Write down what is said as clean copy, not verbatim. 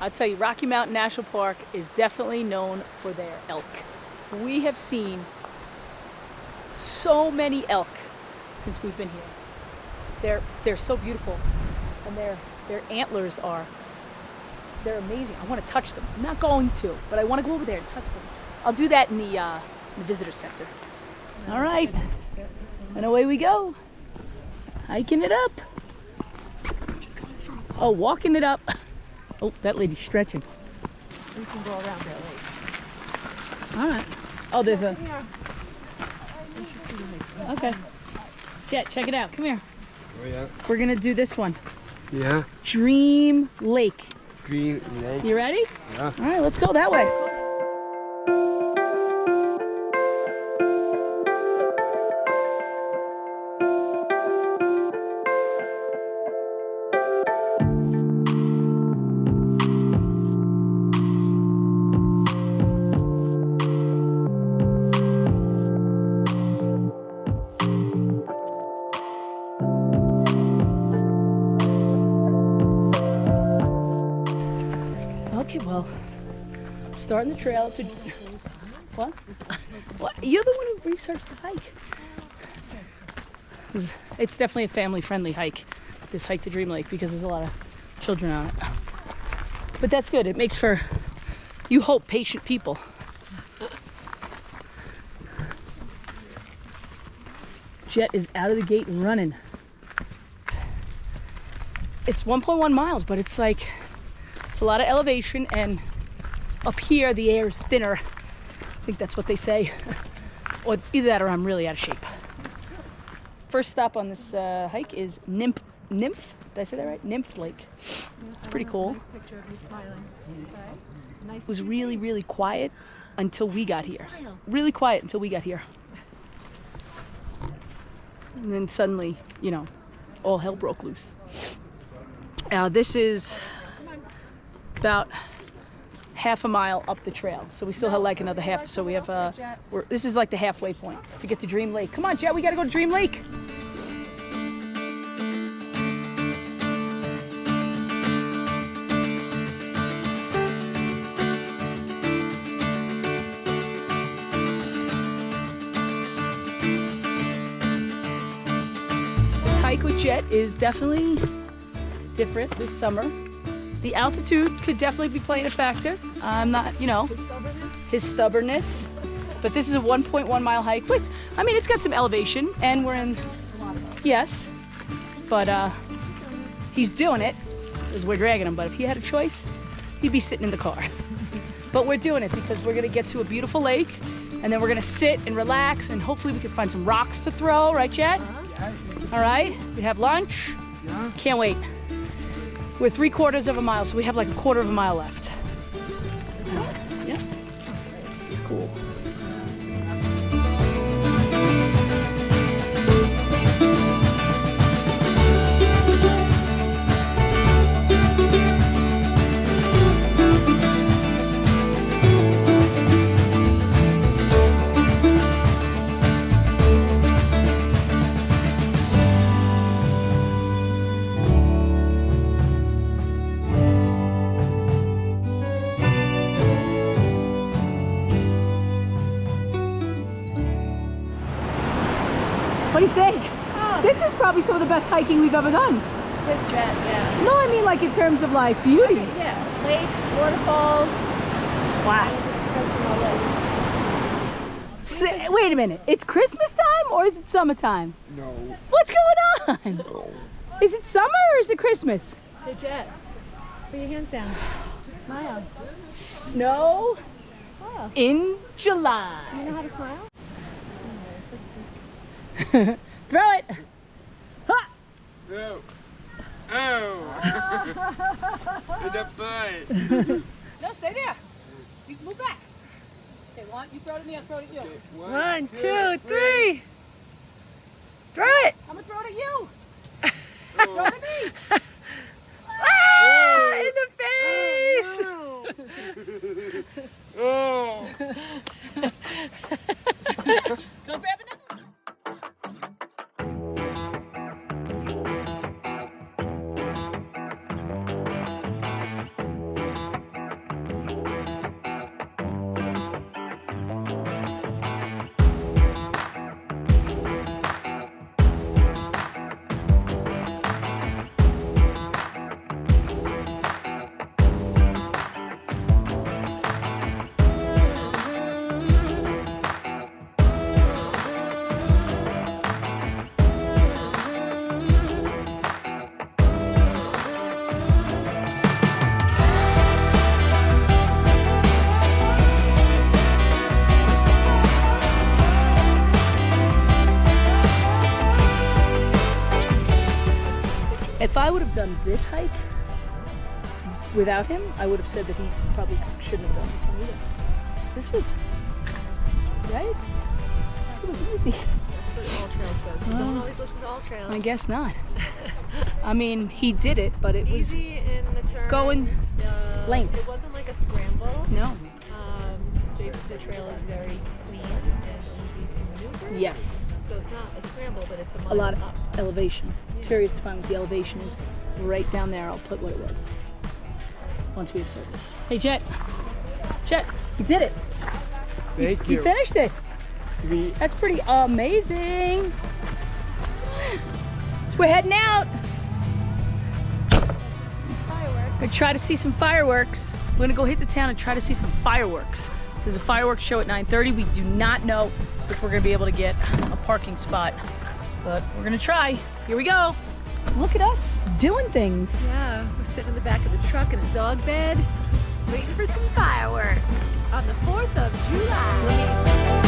I'll tell you, Rocky Mountain National Park is definitely known for their elk. We have seen so many elk since we've been here. They're so beautiful, and their antlers they're amazing. I want to touch them. I'm not going to, but I want to go over there and touch them. I'll do that in the visitor center. All right, and away we go. Hiking it up. Oh, walking it up. Oh, that lady's stretching. We can go around that lake. All right. Oh, there's a... Yeah. Okay. Jet, check it out. Come here. Oh yeah. We're gonna do this one. Yeah. Dream Lake. Dream Lake. You ready? Yeah. All right, let's go that way. Okay, well, starting the trail to... What? What? You're the one who researched the hike. It's definitely a family-friendly hike, this hike to Dream Lake, because there's a lot of children on it. But that's good. It makes for, you hope, patient people. Jet is out of the gate running. It's 1.1 miles, but it's like... a lot of elevation, and up here the air is thinner. I think that's what they say. Or either that or I'm really out of shape. First stop on this hike is Nymph. Did I say that right? Nymph Lake. It's pretty cool. Nice picture of you smiling. Okay. Nice. It was really, really quiet until we got here. Really quiet until we got here. And then suddenly, you know, all hell broke loose. This is about half a mile up the trail, so we still have like another half. So we have this is like the halfway point to get to Dream Lake. Come on, Jet, we gotta go to Dream Lake. This hike with Jet is definitely different this summer. The altitude could definitely be playing a factor. I'm not, you know, his stubbornness. But this is a 1.1 mile hike with, I mean, it's got some elevation, and we're in, yes, but he's doing it as we're dragging him. But if he had a choice, he'd be sitting in the car. But we're doing it because we're gonna get to a beautiful lake, and then we're gonna sit and relax, and hopefully we can find some rocks to throw, right, Chad? All right, we have lunch. Can't wait. We're 3/4 of a mile, so we have like a 1/4 of a mile left. Yeah, this is cool. What do you think? Oh. This is probably some of the best hiking we've ever done. With Jet, yeah. No, I mean like in terms of like beauty. Okay, yeah, lakes, waterfalls. Wow. Wait a minute. It's Christmas time or is it summertime? No. What's going on? No. Is it summer or is it Christmas? Hey Jet, put your hands down. Smile. Snow Smile. in July. Do you know how to smile? Throw it. Ha! No. Oh. In the butt. No, stay there. You can move back. Okay, you throw it at me, I'll throw it at you. Okay, 1, 2, 3. Throw it. I'm gonna throw it at you. Throw it at me. Ah! In the face. Oh. Go grab another one. If I would have done this hike without him, I would have said that he probably shouldn't have done this one either. This was, right? It was easy. That's what All Trails says. So don't always listen to All Trails. I guess not. I mean, he did it, but it was Easy in the turns. going length. It wasn't like a scramble. No. The trail is very clean and easy to maneuver. Yes. So it's not a scramble, but it's a mile A lot of up. elevation. Yeah. Curious to find what the elevation is. Right down there, I'll put what it was. Once we have service. Hey, Jet. Jet, you did it. Thank You finished it. Sweet. That's pretty amazing. So we're heading out. Fireworks. We're gonna try to see some fireworks. We're gonna go hit the town and try to see some fireworks. So there's a fireworks show at 9:30. We do not know if we're gonna be able to get a parking spot, but we're gonna try. Here we go. Look at us doing things. Yeah, we're sitting in the back of the truck in a dog bed, waiting for some fireworks on the 4th of July.